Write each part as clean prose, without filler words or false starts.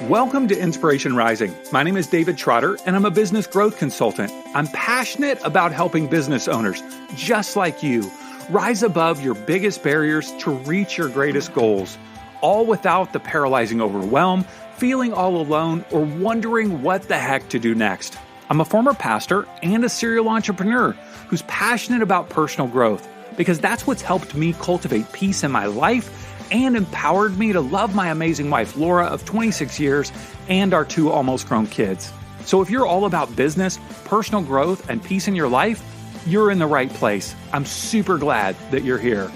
Welcome to Inspiration Rising. My name is David Trotter, and I'm a business growth consultant. I'm passionate about helping business owners, just like you, rise above your biggest barriers to reach your greatest goals, all without the paralyzing overwhelm, feeling all alone, or wondering what the heck to do next. I'm a former pastor and a serial entrepreneur who's passionate about personal growth because that's what's helped me cultivate peace in my life and empowered me to love my amazing wife, Laura, of 26 years, and our 2 almost grown kids. So if you're all about business, personal growth, and peace in your life, you're in the right place. I'm super glad that you're here.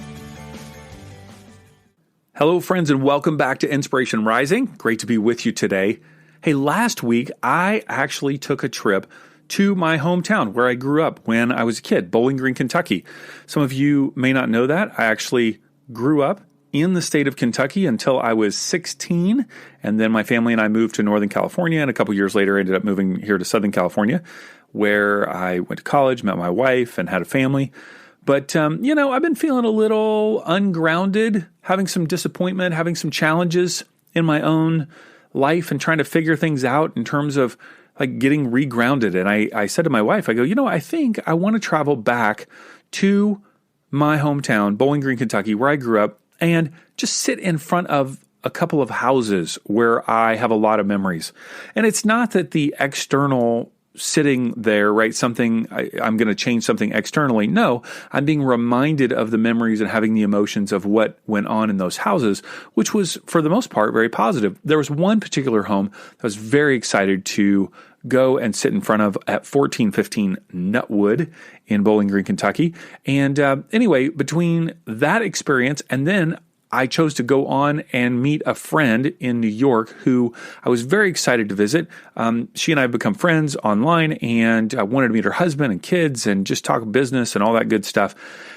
Hello, friends, and welcome back to Inspiration Rising. Great to be with you today. Hey, last week, I actually took a trip to my hometown where I grew up when I was a kid, Bowling Green, Kentucky. Some of you may not know that. I actually grew up in the state of Kentucky until I was 16, and then my family and I moved to Northern California, and a couple years later ended up moving here to Southern California, where I went to college, met my wife, and had a family. But, I've been feeling a little ungrounded, having some disappointment, having some challenges in my own life and trying to figure things out in terms of like getting regrounded. And I said to my wife, I go, I think I want to travel back to my hometown, Bowling Green, Kentucky, where I grew up, and just sit in front of a couple of houses where I have a lot of memories. And it's not that the external sitting there, right, I'm going to change something externally. No, I'm being reminded of the memories and having the emotions of what went on in those houses, which was, for the most part, very positive. There was one particular home that I was very excited to go and sit in front of at 1415 Nutwood in Bowling Green, Kentucky. And anyway, between that experience and then I chose to go on and meet a friend in New York who I was very excited to visit. She and I have become friends online, and I wanted to meet her husband and kids and just talk business and all that good stuff.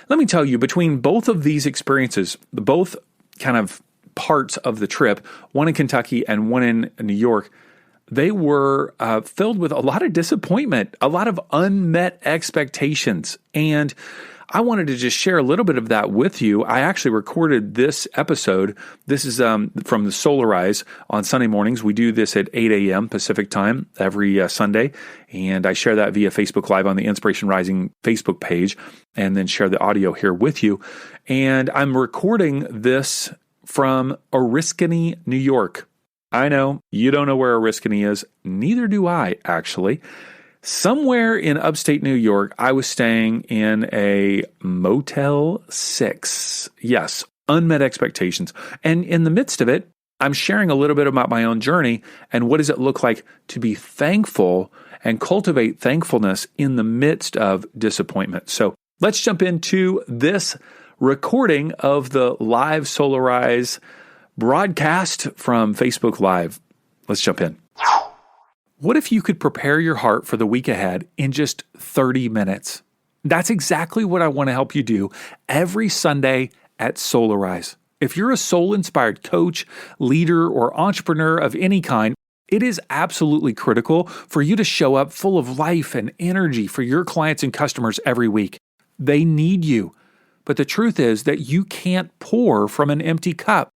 Let me tell you, between both of these experiences, both kind of parts of the trip, one in Kentucky and one in New York, they were filled with a lot of disappointment, a lot of unmet expectations. And I wanted to just share a little bit of that with you. I actually recorded this episode. This is from the Soul Arise on Sunday mornings. We do this at 8 a.m. Pacific time every Sunday. And I share that via Facebook Live on the Inspiration Rising Facebook page and then share the audio here with you. And I'm recording this from Oriskany, New York. I know you don't know where Oriskany is. Neither do I, actually. Somewhere in upstate New York, I was staying in a Motel 6. Yes, unmet expectations. And in the midst of it, I'm sharing a little bit about my own journey and what does it look like to be thankful and cultivate thankfulness in the midst of disappointment. So let's jump into this recording of the live Soul Arise broadcast from Facebook Live. Let's jump in. What if you could prepare your heart for the week ahead in just 30 minutes? That's exactly what I want to help you do every Sunday at Soul Arise. If you're a soul-inspired coach, leader, or entrepreneur of any kind, it is absolutely critical for you to show up full of life and energy for your clients and customers every week. They need you. But the truth is that you can't pour from an empty cup.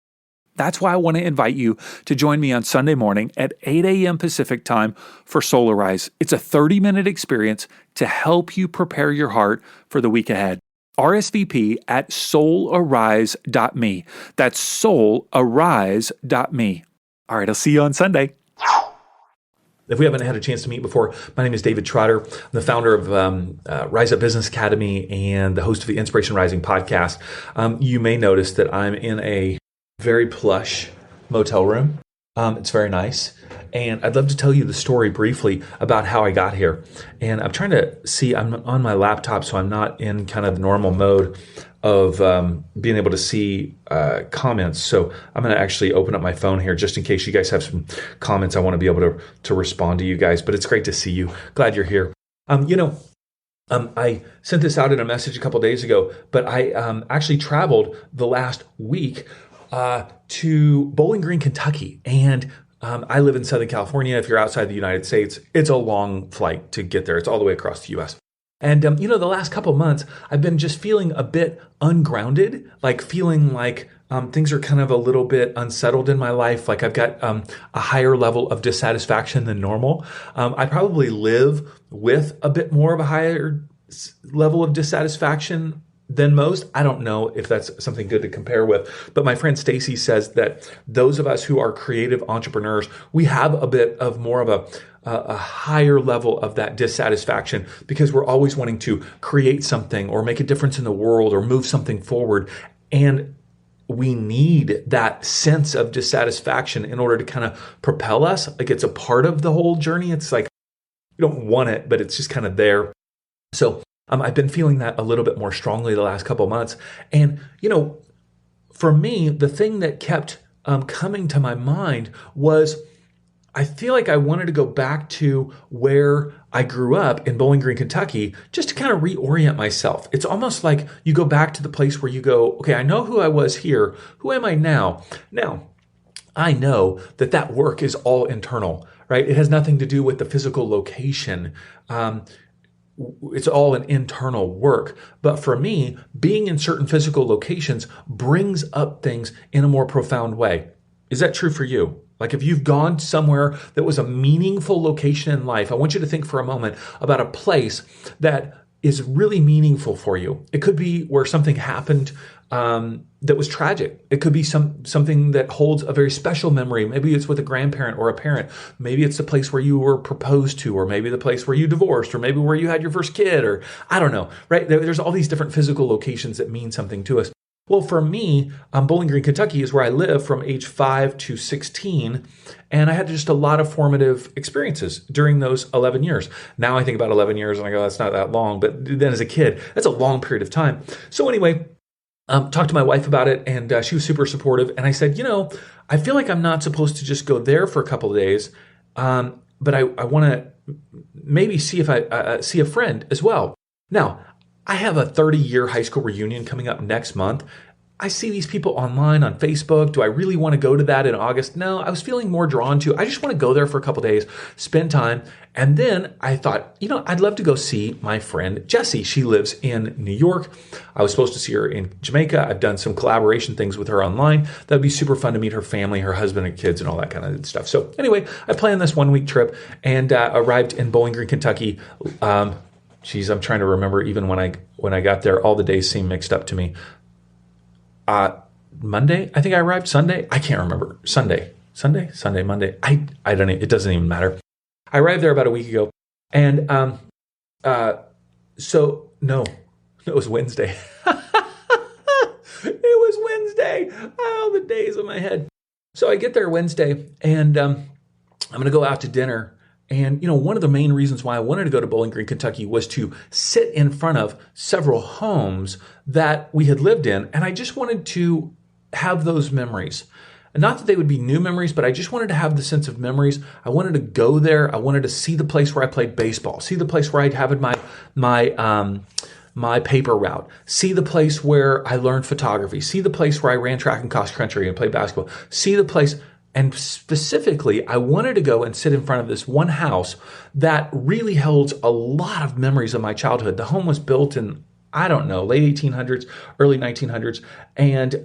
That's why I want to invite you to join me on Sunday morning at 8 a.m. Pacific time for Soul Arise. It's a 30-minute experience to help you prepare your heart for the week ahead. RSVP at soularise.me. That's soularise.me. All right, I'll see you on Sunday. If we haven't had a chance to meet before, my name is David Trotter. I'm the founder of Rise Up Business Academy and the host of the Inspiration Rising podcast. You may notice that I'm in a very plush motel room. It's very nice. And I'd love to tell you the story briefly about how I got here. And I'm trying to see, I'm on my laptop, so I'm not in kind of the normal mode of being able to see comments. So I'm going to actually open up my phone here just in case you guys have some comments. I want to be able to respond to you guys, but it's great to see you. Glad you're here. I sent this out in a message a couple days ago, but I actually traveled the last week to Bowling Green, Kentucky. And I live in Southern California. If you're outside the United States, it's a long flight to get there. It's all the way across the U.S. And, the last couple of months, I've been just feeling a bit ungrounded, like feeling like things are kind of a little bit unsettled in my life. Like I've got a higher level of dissatisfaction than normal. I probably live with a bit more of a higher level of dissatisfaction than most. I don't know if that's something good to compare with, but my friend Stacy says that those of us who are creative entrepreneurs, we have a bit of more of a higher level of that dissatisfaction because we're always wanting to create something or make a difference in the world or move something forward. And we need that sense of dissatisfaction in order to kind of propel us. Like it's a part of the whole journey. It's like you don't want it, but it's just kind of there. So I've been feeling that a little bit more strongly the last couple of months. And, for me, the thing that kept coming to my mind was I feel like I wanted to go back to where I grew up in Bowling Green, Kentucky, just to kind of reorient myself. It's almost like you go back to the place where you go, okay, I know who I was here. Who am I now? Now, I know that work is all internal, right? It has nothing to do with the physical location. It's all an internal work. But for me, being in certain physical locations brings up things in a more profound way. Is that true for you? Like if you've gone somewhere that was a meaningful location in life, I want you to think for a moment about a place that is really meaningful for you. It could be where something happened that was tragic. It could be something that holds a very special memory. Maybe it's with a grandparent or a parent. Maybe it's the place where you were proposed to, or maybe the place where you divorced, or maybe where you had your first kid, or I don't know, right? There's all these different physical locations that mean something to us. Well, for me, Bowling Green, Kentucky is where I live from age 5 to 16. And I had just a lot of formative experiences during those 11 years. Now I think about 11 years and I go, that's not that long. But then as a kid, that's a long period of time. So anyway, talked to my wife about it and she was super supportive. And I said, I feel like I'm not supposed to just go there for a couple of days. But I want to maybe see if I see a friend as well. Now, I have a 30-year high school reunion coming up next month. I see these people online on Facebook. Do I really want to go to that in August? No, I was feeling more drawn to, I just want to go there for a couple of days, spend time. And then I thought, I'd love to go see my friend Jessie. She lives in New York. I was supposed to see her in Jamaica. I've done some collaboration things with her online. That'd be super fun to meet her family, her husband and kids and all that kind of stuff. So anyway, I planned this 1-week trip and arrived in Bowling Green, Kentucky. I'm trying to remember even when I got there, all the days seem mixed up to me. Monday, I think I arrived. Sunday, I can't remember. Sunday, Monday. I don't even, it doesn't even matter. I arrived there about a week ago. And so no, it was Wednesday. It was Wednesday. Oh, the days of my head. So I get there Wednesday and I'm going to go out to dinner. And, one of the main reasons why I wanted to go to Bowling Green, Kentucky was to sit in front of several homes that we had lived in. And I just wanted to have those memories. And not that they would be new memories, but I just wanted to have the sense of memories. I wanted to go there. I wanted to see the place where I played baseball, see the place where I'd had my paper route, see the place where I learned photography, see the place where I ran track and cross country and played basketball, see the place. And specifically, I wanted to go and sit in front of this one house that really holds a lot of memories of my childhood. The home was built in, I don't know, late 1800s, early 1900s. And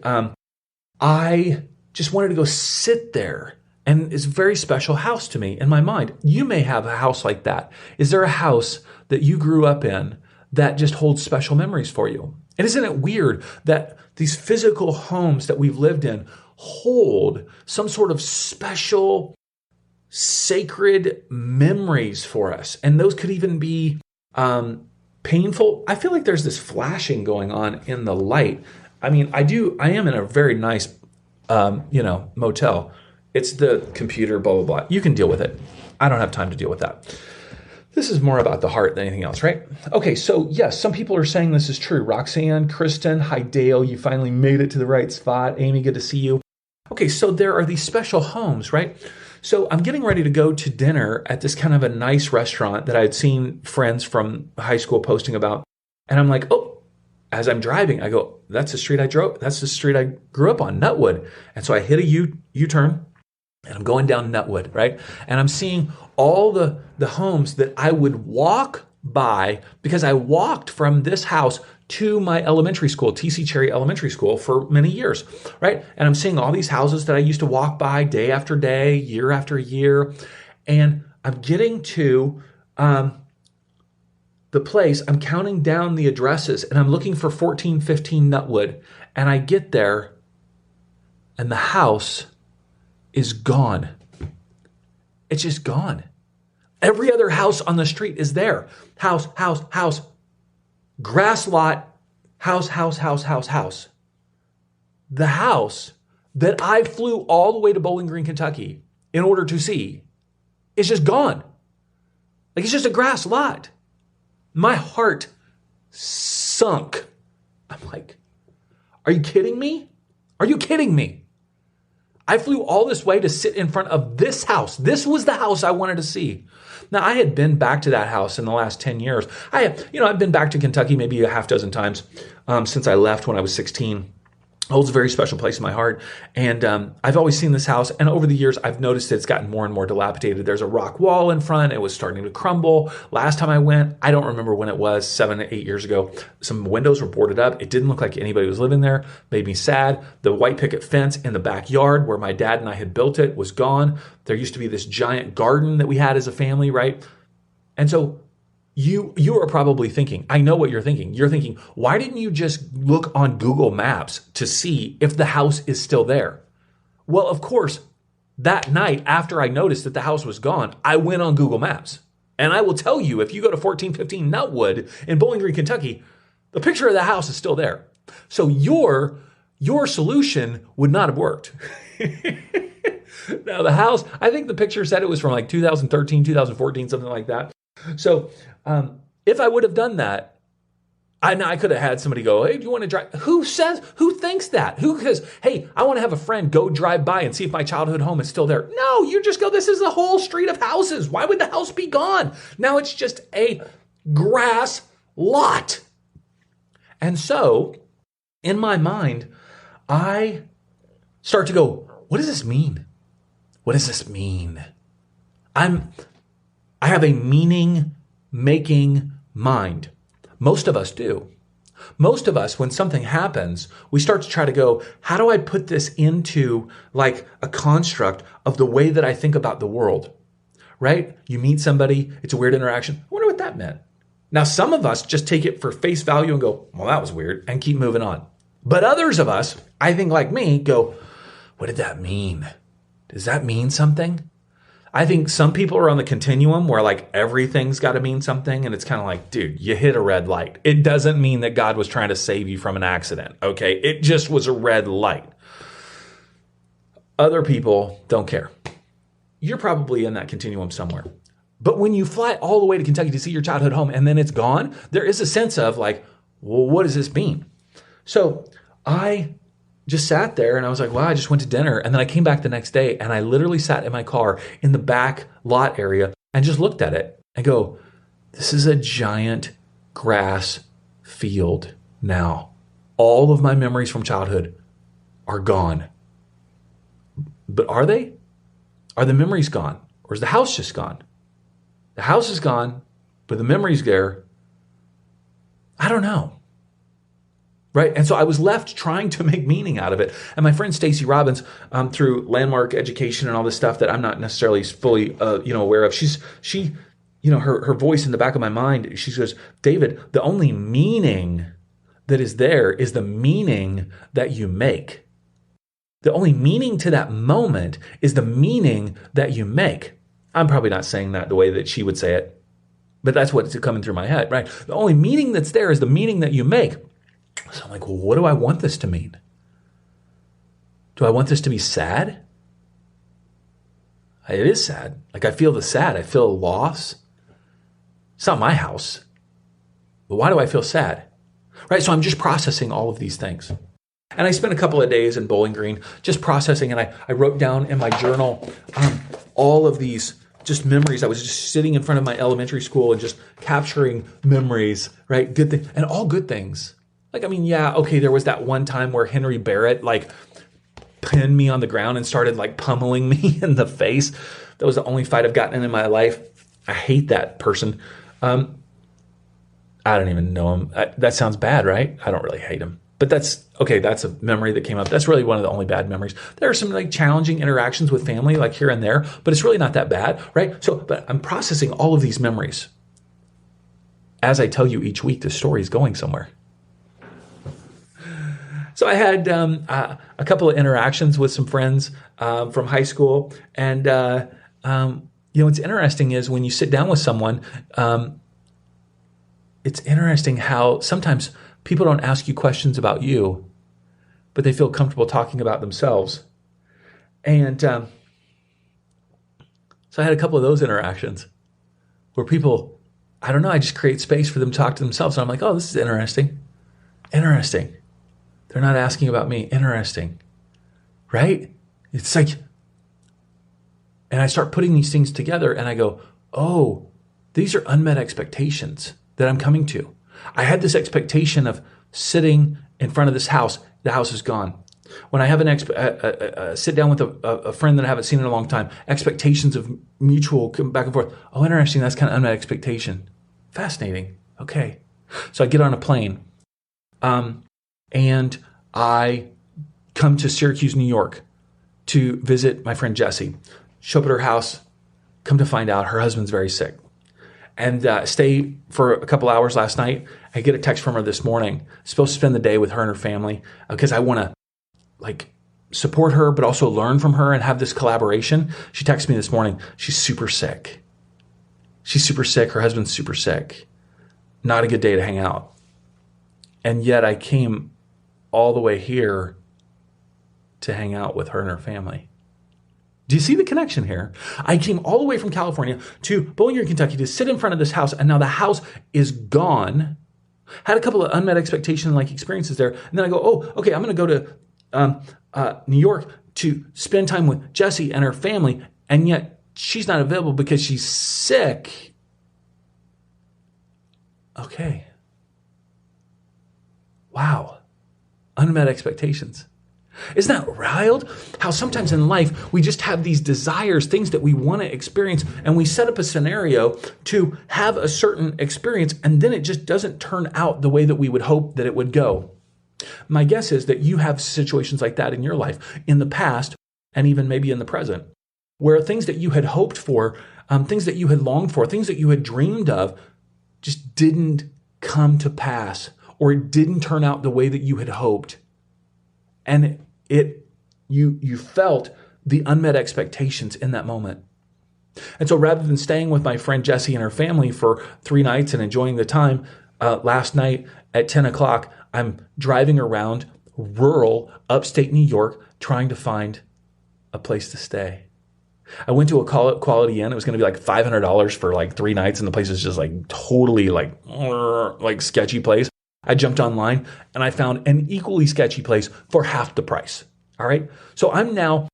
I just wanted to go sit there. And it's a very special house to me in my mind. You may have a house like that. Is there a house that you grew up in that just holds special memories for you? And isn't it weird that these physical homes that we've lived in hold some sort of special, sacred memories for us? And those could even be painful. I feel like there's this flashing going on in the light. I mean, I am in a very nice, motel. It's the computer, blah, blah, blah. You can deal with it. I don't have time to deal with that. This is more about the heart than anything else, right? Okay, so yes, some people are saying this is true. Roxanne, Kristen, hi Dale, you finally made it to the right spot. Amy, good to see you. Okay, so there are these special homes, right? So I'm getting ready to go to dinner at this kind of a nice restaurant that I had seen friends from high school posting about. And I'm like, oh, as I'm driving, I go, that's the street I grew up on, Nutwood. And so I hit a U-turn and I'm going down Nutwood, right? And I'm seeing all the homes that I would walk by because I walked from this house to my elementary school, TC Cherry Elementary School, for many years, right? And I'm seeing all these houses that I used to walk by day after day, year after year. And I'm getting to the place, I'm counting down the addresses, and I'm looking for 1415 Nutwood. And I get there, and the house is gone. It's just gone. Every other house on the street is there. House, house, house. Grass lot, house, house, house, house, house. The house that I flew all the way to Bowling Green, Kentucky in order to see is just gone. Like, it's just a grass lot. My heart sunk. I'm like, are you kidding me? Are you kidding me? I flew all this way to sit in front of this house. This was the house I wanted to see. Now, I had been back to that house in the last 10 years. I've been back to Kentucky maybe a half dozen times since I left when I was 16. It holds a very special place in my heart. And I've always seen this house. And over the years, I've noticed that it's gotten more and more dilapidated. There's a rock wall in front. It was starting to crumble. Last time I went, I don't remember when it was, 7 to 8 years ago. Some windows were boarded up. It didn't look like anybody was living there. Made me sad. The white picket fence in the backyard where my dad and I had built it was gone. There used to be this giant garden that we had as a family, right? And so you are probably thinking, I know what you're thinking. You're thinking, why didn't you just look on Google Maps to see if the house is still there? Well, of course, that night after I noticed that the house was gone, I went on Google Maps. And I will tell you, if you go to 1415 Nutwood in Bowling Green, Kentucky, the picture of the house is still there. So your solution would not have worked. Now, the house, I think the picture said it was from like 2013, 2014, something like that. So if I would have done that, I could have had somebody go, hey, do you want to drive? Who thinks that? Who says, hey, I want to have a friend go drive by and see if my childhood home is still there? No, you just go, this is the whole street of houses. Why would the house be gone? Now it's just a grass lot. And so in my mind, I start to go, what does this mean? What does this mean? I have a meaning-making mind. Most of us do. Most of us, when something happens, we start to try to go, how do I put this into like a construct of the way that I think about the world, right? You meet somebody, it's a weird interaction. I wonder what that meant. Now, some of us just take it for face value and go, well, that was weird, and keep moving on. But others of us, I think like me, go, what did that mean? Does that mean something? I think some people are on the continuum where like everything's got to mean something. And it's kind of like, dude, you hit a red light. It doesn't mean that God was trying to save you from an accident. Okay. It just was a red light. Other people don't care. You're probably in that continuum somewhere. But when you fly all the way to Kentucky to see your childhood home and then it's gone, there is a sense of like, well, what does this mean? So I just sat there and I was like, wow, I just went to dinner. And then I came back the next day and I literally sat in my car in the back lot area and just looked at it and go, this is a giant grass field now. All of my memories from childhood are gone. But are they? Are the memories gone? Or is the house just gone? The house is gone, but the memory's there. I don't know. Right. And so I was left trying to make meaning out of it. And my friend Stacey Robbins, through Landmark Education and all this stuff that I'm not necessarily fully, aware of, her voice in the back of my mind, she goes, David, the only meaning that is there is the meaning that you make. The only meaning to that moment is the meaning that you make. I'm probably not saying that the way that she would say it, but that's what's coming through my head, right? The only meaning that's there is the meaning that you make. So I'm like, well, what do I want this to mean? Do I want this to be sad? It is sad. Like I feel the sad. I feel loss. It's not my house. But why do I feel sad? Right? So I'm just processing all of these things. And I spent a couple of days in Bowling Green just processing. And I wrote down in my journal all of these just memories. I was just sitting in front of my elementary school and just capturing memories, right? Good things, and all good things. Like, I mean, yeah, okay, there was that one time where Henry Barrett, like, pinned me on the ground and started, like, pummeling me in the face. That was the only fight I've gotten in my life. I hate that person. I don't even know him. That sounds bad, right? I don't really hate him. But that's okay. That's a memory that came up. That's really one of the only bad memories. There are some like challenging interactions with family, like here and there, but it's really not that bad, right? So, but I'm processing all of these memories. As I tell you each week, the story is going somewhere. So I had a couple of interactions with some friends from high school. And, what's interesting is when you sit down with someone, it's interesting how sometimes people don't ask you questions about you, but they feel comfortable talking about themselves. And so I had a couple of those interactions where people, I don't know, I just create space for them to talk to themselves. And I'm like, oh, this is interesting. Interesting. They're not asking about me. Interesting. Right? It's like, and I start putting these things together and I go, oh, these are unmet expectations that I'm coming to. I had this expectation of sitting in front of this house. The house is gone. When I have sit down with a friend that I haven't seen in a long time, expectations of mutual back and forth. Oh, interesting. That's kind of unmet expectation. Fascinating. Okay. So I get on a plane and I come to Syracuse, New York to visit my friend Jessie. Show up at her house, come to find out her husband's very sick. And stay for a couple hours last night. I get a text from her this morning. Supposed to spend the day with her and her family because I want to support her, but also learn from her and have this collaboration. She texted me this morning. She's super sick. She's super sick. Her husband's super sick. Not a good day to hang out. And yet I came all the way here to hang out with her and her family. Do you see the connection here? I came all the way from California to Bowling Green, Kentucky to sit in front of this house, and now the house is gone. Had a couple of unmet expectation experiences there, and then I go, oh, okay, I'm going to go to New York to spend time with Jessie and her family, and yet she's not available because she's sick. Okay. Wow. Unmet expectations. Isn't that wild? How sometimes in life we just have these desires, things that we want to experience, and we set up a scenario to have a certain experience, and then it just doesn't turn out the way that we would hope that it would go. My guess is that you have situations like that in your life in the past and even maybe in the present, where things that you had hoped for, things that you had longed for, things that you had dreamed of just didn't come to pass, or it didn't turn out the way that you had hoped. And you felt the unmet expectations in that moment. And so rather than staying with my friend Jessie and her family for 3 nights and enjoying the time, last night at 10 o'clock, I'm driving around rural upstate New York trying to find a place to stay. I went to a Quality Inn. It was going to be $500 for 3 nights, and the place is just totally sketchy place. I jumped online and I found an equally sketchy place for half the price. All right. So I'm now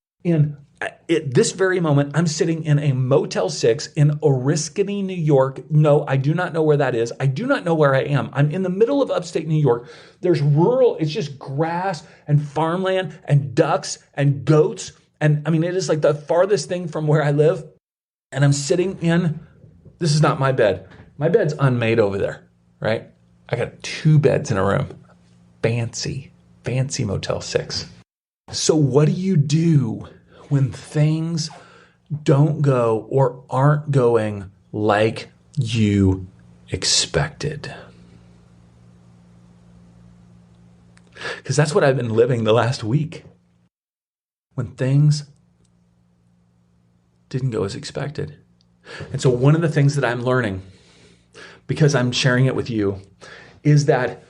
at this very moment, I'm sitting in a Motel 6 in Oriskany, New York. No, I do not know where that is. I do not know where I am. I'm in the middle of upstate New York. There's rural, it's just grass and farmland and ducks and goats. And I mean, it is the farthest thing from where I live. And I'm sitting this is not my bed. My bed's unmade over there, right? I got 2 beds in a room. Fancy Motel 6. So what do you do when things don't go or aren't going like you expected? Because that's what I've been living the last week. When things didn't go as expected. And so one of the things that I'm learning, because I'm sharing it with you, is that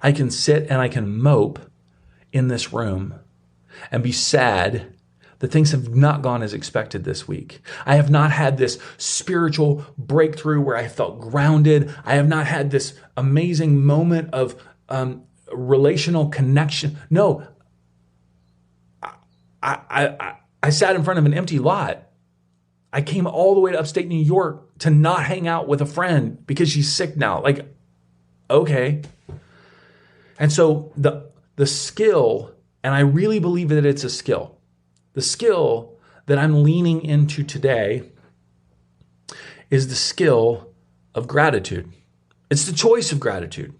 I can sit and I can mope in this room and be sad that things have not gone as expected this week. I have not had this spiritual breakthrough where I felt grounded. I have not had this amazing moment of relational connection. No, I sat in front of an empty lot. I came all the way to upstate New York to not hang out with a friend because she's sick now. Okay. And so the skill, and I really believe that it's a skill, the skill that I'm leaning into today is the skill of gratitude. It's the choice of gratitude,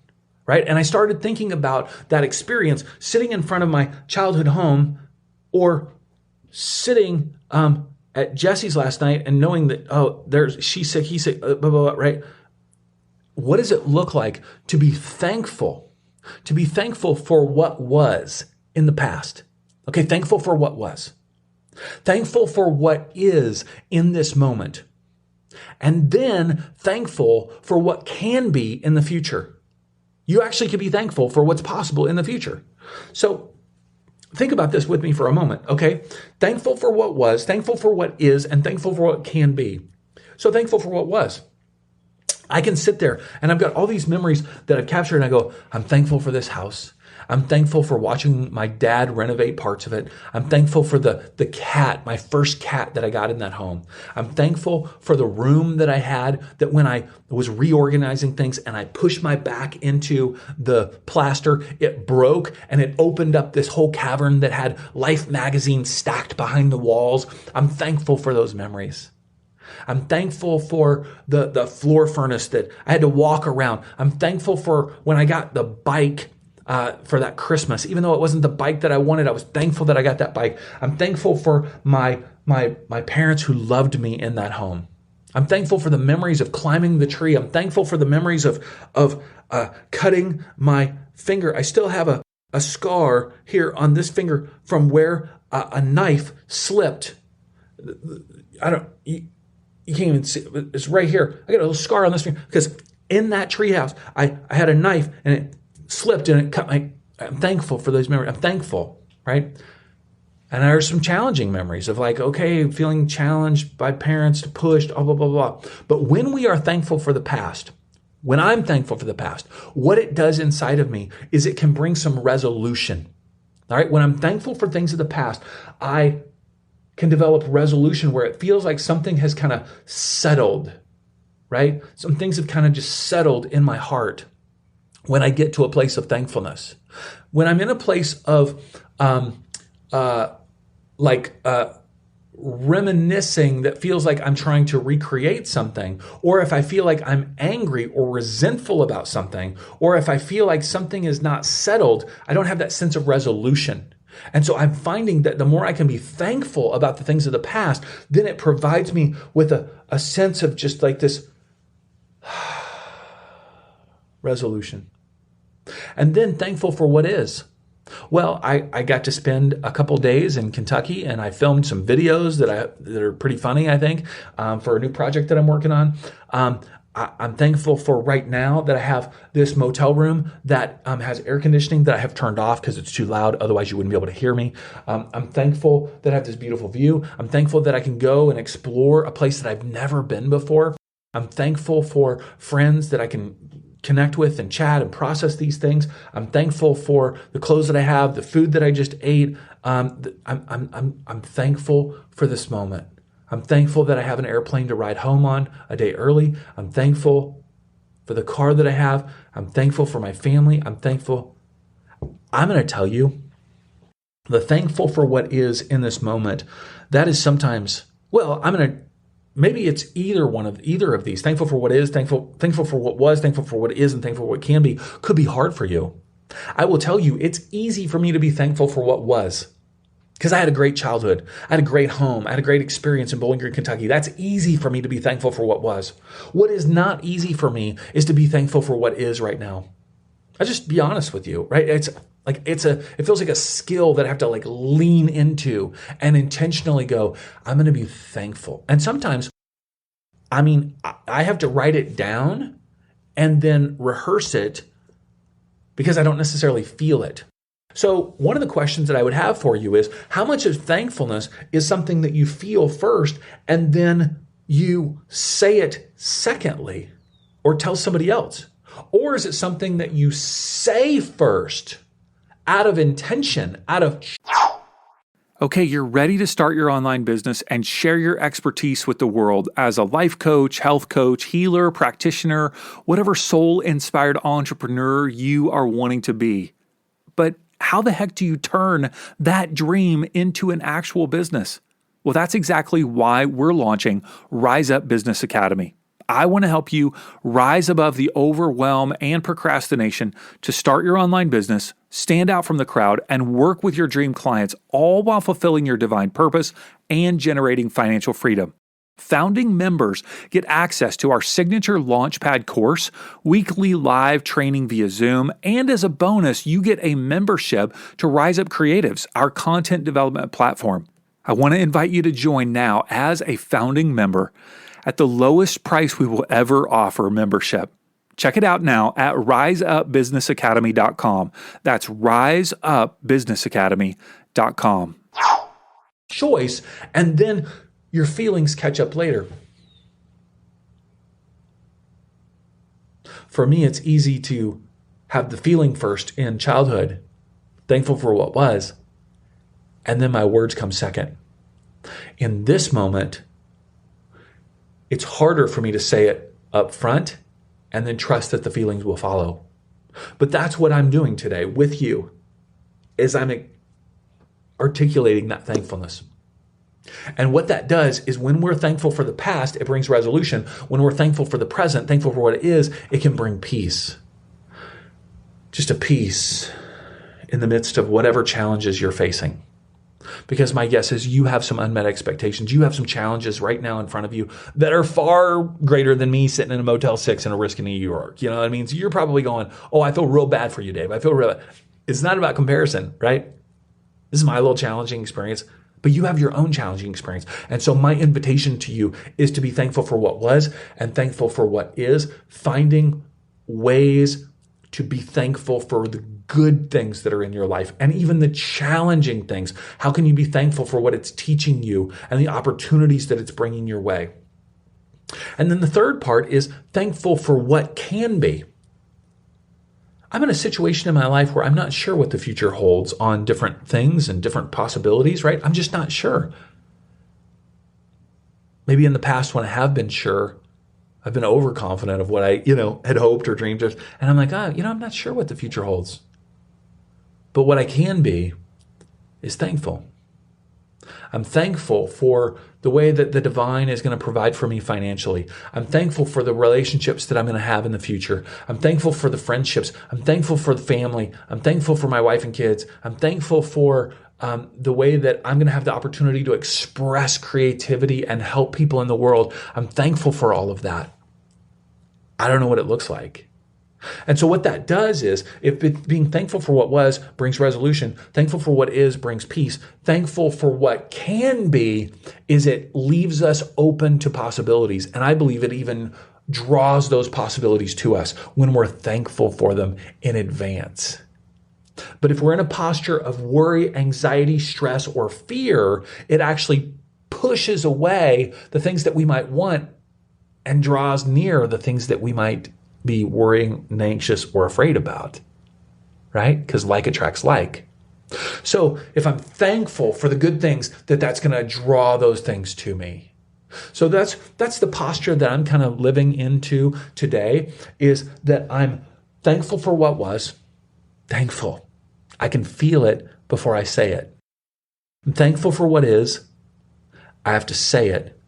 right? And I started thinking about that experience sitting in front of my childhood home or sitting at Jesse's last night and knowing that, she's sick, he's sick, blah, blah, blah, right? What does it look like to be thankful? To be thankful for what was in the past. Okay, thankful for what was. Thankful for what is in this moment. And then thankful for what can be in the future. You actually can be thankful for what's possible in the future. So think about this with me for a moment, okay? Thankful for what was, thankful for what is, and thankful for what can be. So thankful for what was. I can sit there and I've got all these memories that I've captured and I go, I'm thankful for this house. I'm thankful for watching my dad renovate parts of it. I'm thankful for the cat, my first cat that I got in that home. I'm thankful for the room that I had, that when I was reorganizing things and I pushed my back into the plaster, it broke and it opened up this whole cavern that had Life magazine stacked behind the walls. I'm thankful for those memories. I'm thankful for the floor furnace that I had to walk around. I'm thankful for when I got the bike for that Christmas. Even though it wasn't the bike that I wanted, I was thankful that I got that bike. I'm thankful for my parents who loved me in that home. I'm thankful for the memories of climbing the tree. I'm thankful for the memories of cutting my finger. I still have a scar here on this finger from where a knife slipped. You can't even see it. It's right here. I got a little scar on this finger because in that treehouse, I had a knife and it slipped and it cut I'm thankful for those memories. I'm thankful, right? And there are some challenging memories of like, okay, feeling challenged by parents, pushed, blah, blah, blah, blah. But when we are thankful for the past, when I'm thankful for the past, what it does inside of me is it can bring some resolution. All right. When I'm thankful for things of the past, I can develop resolution where it feels like something has kind of settled, right? Some things have kind of just settled in my heart when I get to a place of thankfulness. When I'm in a place of reminiscing that feels like I'm trying to recreate something, or if I feel like I'm angry or resentful about something, or if I feel like something is not settled, I don't have that sense of resolution. And so I'm finding that the more I can be thankful about the things of the past, then it provides me with a sense of just like this resolution. And then thankful for what is. Well, I got to spend a couple days in Kentucky and I filmed some videos that are pretty funny, I think, for a new project that I'm working on. I'm thankful for right now that I have this motel room that has air conditioning that I have turned off because it's too loud. Otherwise, you wouldn't be able to hear me. I'm thankful that I have this beautiful view. I'm thankful that I can go and explore a place that I've never been before. I'm thankful for friends that I can connect with and chat and process these things. I'm thankful for the clothes that I have, the food that I just ate. I'm thankful for this moment. I'm thankful that I have an airplane to ride home on a day early. I'm thankful for the car that I have. I'm thankful for my family. I'm thankful. I'm going to tell you, the thankful for what is in this moment, that is sometimes, maybe it's either of these. Thankful for what is, thankful for what was, thankful for what is, and thankful for what can be, could be hard for you. I will tell you, it's easy for me to be thankful for what was. Because I had a great childhood. I had a great home. I had a great experience in Bowling Green, Kentucky. That's easy for me to be thankful for what was. What is not easy for me is to be thankful for what is right now. I'll just be honest with you, right? It feels like a skill that I have to like lean into and intentionally go, I'm going to be thankful. And sometimes, I have to write it down and then rehearse it because I don't necessarily feel it. So one of the questions that I would have for you is, how much of thankfulness is something that you feel first and then you say it secondly or tell somebody else? Or is it something that you say first out of intention, Okay, you're ready to start your online business and share your expertise with the world as a life coach, health coach, healer, practitioner, whatever soul-inspired entrepreneur you are wanting to be. But how the heck do you turn that dream into an actual business? Well, that's exactly why we're launching Rise Up Business Academy. I want to help you rise above the overwhelm and procrastination to start your online business, stand out from the crowd, and work with your dream clients, all while fulfilling your divine purpose and generating financial freedom. Founding members get access to our signature Launchpad course, weekly live training via Zoom, and as a bonus, you get a membership to Rise Up Creatives, our content development platform. I want to invite you to join now as a founding member at the lowest price we will ever offer membership. Check it out now at riseupbusinessacademy.com. That's riseupbusinessacademy.com. Choice, and then your feelings catch up later. For me, it's easy to have the feeling first in childhood, thankful for what was, and then my words come second. In this moment, it's harder for me to say it up front and then trust that the feelings will follow. But that's what I'm doing today with you, is I'm articulating that thankfulness. And what that does is when we're thankful for the past, it brings resolution. When we're thankful for the present, thankful for what it is, it can bring peace. Just a peace in the midst of whatever challenges you're facing. Because my guess is you have some unmet expectations. You have some challenges right now in front of you that are far greater than me sitting in a Motel 6 in a risk in New York. You know what I mean? So you're probably going, oh, I feel real bad for you, Dave. I feel real bad. It's not about comparison, right? This is my little challenging experience. But you have your own challenging experience. And so my invitation to you is to be thankful for what was and thankful for what is, finding ways to be thankful for the good things that are in your life and even the challenging things. How can you be thankful for what it's teaching you and the opportunities that it's bringing your way? And then the third part is thankful for what can be. I'm in a situation in my life where I'm not sure what the future holds on different things and different possibilities, right? I'm just not sure. Maybe in the past when I have been sure, I've been overconfident of what I, had hoped or dreamed of. And I'm like, I'm not sure what the future holds. But what I can be is thankful. I'm thankful for the way that the divine is going to provide for me financially. I'm thankful for the relationships that I'm going to have in the future. I'm thankful for the friendships. I'm thankful for the family. I'm thankful for my wife and kids. I'm thankful for the way that I'm going to have the opportunity to express creativity and help people in the world. I'm thankful for all of that. I don't know what it looks like. And so what that does is, if being thankful for what was brings resolution, thankful for what is brings peace, thankful for what can be is it leaves us open to possibilities. And I believe it even draws those possibilities to us when we're thankful for them in advance. But if we're in a posture of worry, anxiety, stress, or fear, it actually pushes away the things that we might want and draws near the things that we might be worrying, anxious, or afraid about, right? Because like attracts like. So if I'm thankful for the good things, that's going to draw those things to me. So that's the posture that I'm kind of living into today, is that I'm thankful for what was, thankful. I can feel it before I say it. I'm thankful for what is. I have to say it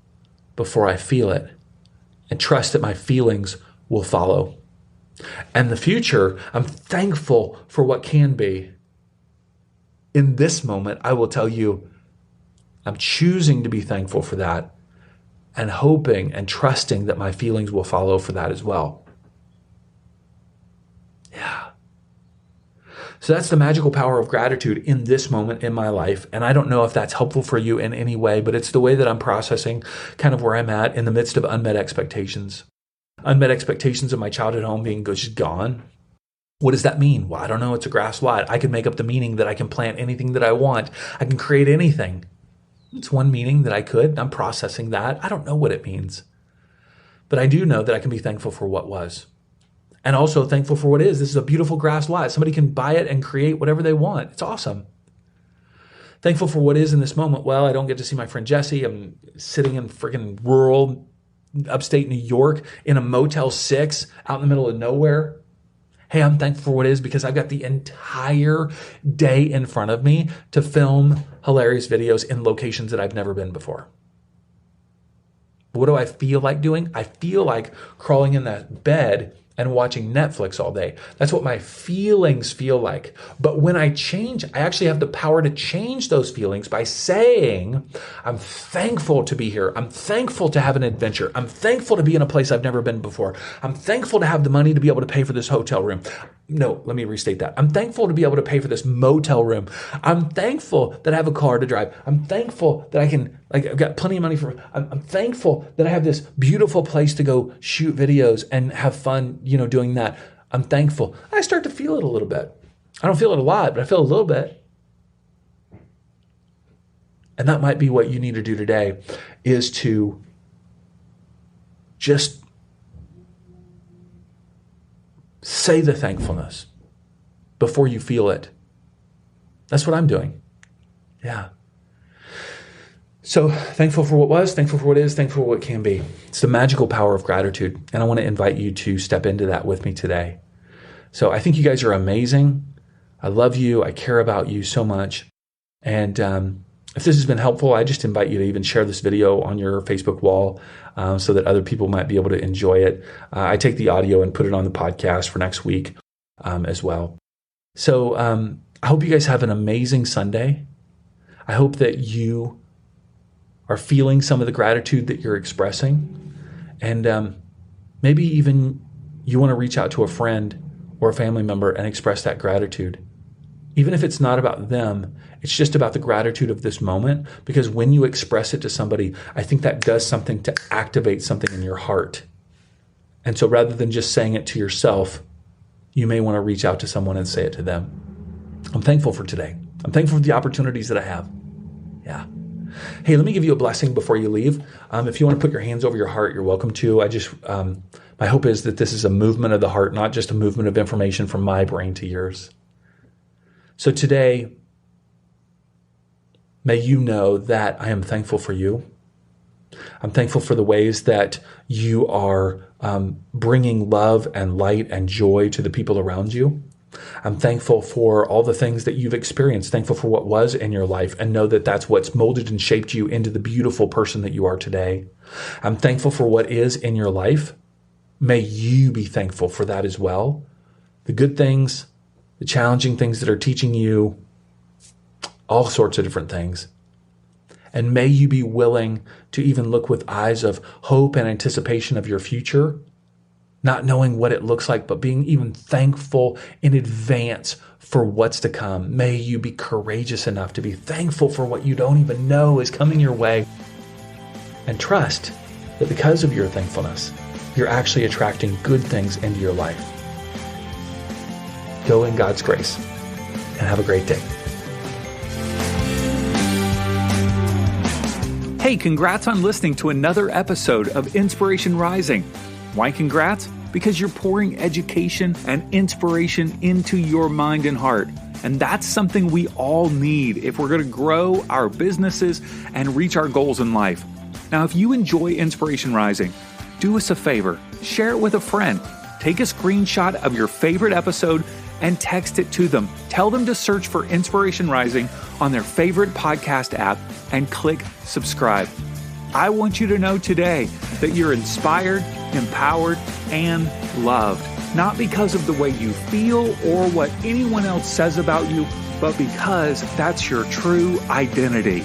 before I feel it and trust that my feelings will follow. And the future, I'm thankful for what can be. In this moment, I will tell you, I'm choosing to be thankful for that and hoping and trusting that my feelings will follow for that as well. Yeah. So that's the magical power of gratitude in this moment in my life. And I don't know if that's helpful for you in any way, but it's the way that I'm processing kind of where I'm at in the midst of unmet expectations. Unmet expectations of my childhood home being just gone. What does that mean? Well, I don't know. It's a grass lot. I can make up the meaning that I can plant anything that I want. I can create anything. It's one meaning that I could. I'm processing that. I don't know what it means. But I do know that I can be thankful for what was. And also thankful for what is. This is a beautiful grass lot. Somebody can buy it and create whatever they want. It's awesome. Thankful for what is in this moment. Well, I don't get to see my friend Jesse. I'm sitting in freaking rural upstate New York in a Motel 6 out in the middle of nowhere. Hey, I'm thankful for what is because I've got the entire day in front of me to film hilarious videos in locations that I've never been before. What do I feel like doing? I feel like crawling in that bed and watching Netflix all day. That's what my feelings feel like. But when I change, I actually have the power to change those feelings by saying, I'm thankful to be here. I'm thankful to have an adventure. I'm thankful to be in a place I've never been before. I'm thankful to have the money to be able to pay for this hotel room. No, let me restate that. I'm thankful to be able to pay for this motel room. I'm thankful that I have a car to drive. I'm thankful that I've got plenty of money I'm thankful that I have this beautiful place to go shoot videos and have fun, doing that. I'm thankful. I start to feel it a little bit. I don't feel it a lot, but I feel a little bit. And that might be what you need to do today, is to just say the thankfulness before you feel it. That's what I'm doing. Yeah. So thankful for what was, thankful for what is, thankful for what can be. It's the magical power of gratitude. And I want to invite you to step into that with me today. So I think you guys are amazing. I love you. I care about you so much. And if this has been helpful, I just invite you to even share this video on your Facebook wall so that other people might be able to enjoy it. I take the audio and put it on the podcast for next week as well. So I hope you guys have an amazing Sunday. I hope that you are feeling some of the gratitude that you're expressing. And maybe even you want to reach out to a friend or a family member and express that gratitude. Even if it's not about them, it's just about the gratitude of this moment. Because when you express it to somebody, I think that does something to activate something in your heart. And so rather than just saying it to yourself, you may want to reach out to someone and say it to them. I'm thankful for today. I'm thankful for the opportunities that I have. Yeah. Hey, let me give you a blessing before you leave. If you want to put your hands over your heart, you're welcome to. My hope is that this is a movement of the heart, not just a movement of information from my brain to yours. So today, may you know that I am thankful for you. I'm thankful for the ways that you are bringing love and light and joy to the people around you. I'm thankful for all the things that you've experienced, thankful for what was in your life, and know that that's what's molded and shaped you into the beautiful person that you are today. I'm thankful for what is in your life. May you be thankful for that as well. The good things, the challenging things that are teaching you all sorts of different things. And may you be willing to even look with eyes of hope and anticipation of your future, not knowing what it looks like, but being even thankful in advance for what's to come. May you be courageous enough to be thankful for what you don't even know is coming your way. And trust that because of your thankfulness, you're actually attracting good things into your life. Go in God's grace and have a great day. Hey, congrats on listening to another episode of Inspiration Rising. Why congrats? Because you're pouring education and inspiration into your mind and heart. And that's something we all need if we're going to grow our businesses and reach our goals in life. Now, if you enjoy Inspiration Rising, do us a favor, share it with a friend. Take a screenshot of your favorite episode and text it to them. Tell them to search for Inspiration Rising on their favorite podcast app and click subscribe. I want you to know today that you're inspired, empowered, and loved. Not because of the way you feel or what anyone else says about you, but because that's your true identity.